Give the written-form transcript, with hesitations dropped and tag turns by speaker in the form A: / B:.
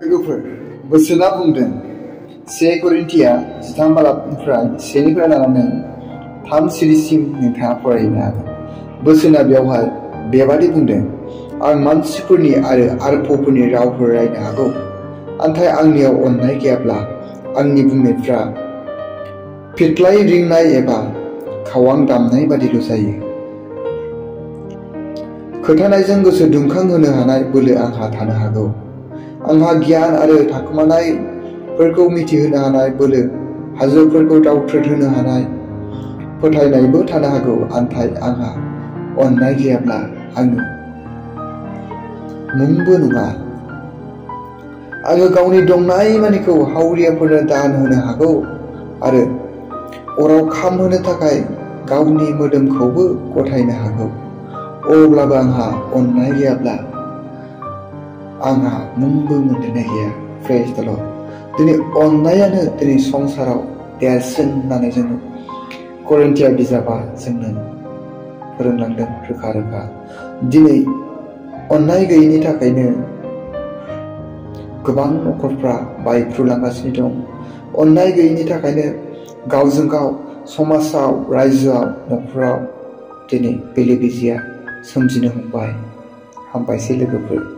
A: लोगोफोर, बोसोना बुंदों 1 करिन्थिया 13 बालाबनिफ्राय 1निफ्राय लानानै 3 सिरिसिम नोंथाङा फरायनो हागोन। बोसोना बेवहाय बेबादि बुंदों, आं मानसिफोरनि आरो आरफफोरनि रावफोर रायनो हागौ, नाथाय आंनियाव अननाय गैयाब्ला आंनि बुंनायफ्रा फिथ्लाय रिंनाय एबा खावां दामनाय बादिल' जायो। खोथानायजों गोसो दुंखांहोनो हानाय बोलो आंहा थानो हागौ। आंहा गियान आरो थाखोमानायफोरखौ मिथिहोनो हानाय बोलो, हाजोफोरखौ दावथ्रोदहोनो हानाय फोथायनायबो थानो हागौ, नाथाय आंहा अननाय गैयाब्ला आङो मुंबो नङा। आङो गावनि दंनायमानिखौ हावरियाफोरनो दान होनो हागौ आरो अराव खामहोनो थाखाय गावनि मोदोमखौबो गथायनो हागौ। अब्लाबो आंहा अननाय गैयाब्ला आंहा मुंबो मोनदेरनाय गैया। प्रेज द लर्ड। दिनै अननायानो दिनै संसाराव देरसिन होननानै जोङो करिन्थिया बिजाबा जोंनो फोरोंलांदों रोखा रोखा। दिनै अननाय गैयैनि थाखायनो गोबां न'खरफ्रा बायफ्रुलांगासिनो दं। अननाय गैयैनि थाखायनो गावजों गाव समाजाव, रायजोआव, न'खराव दिनै बेले बेजेया सोमजिनो हमबाय। हामबायसै लोगोफोर।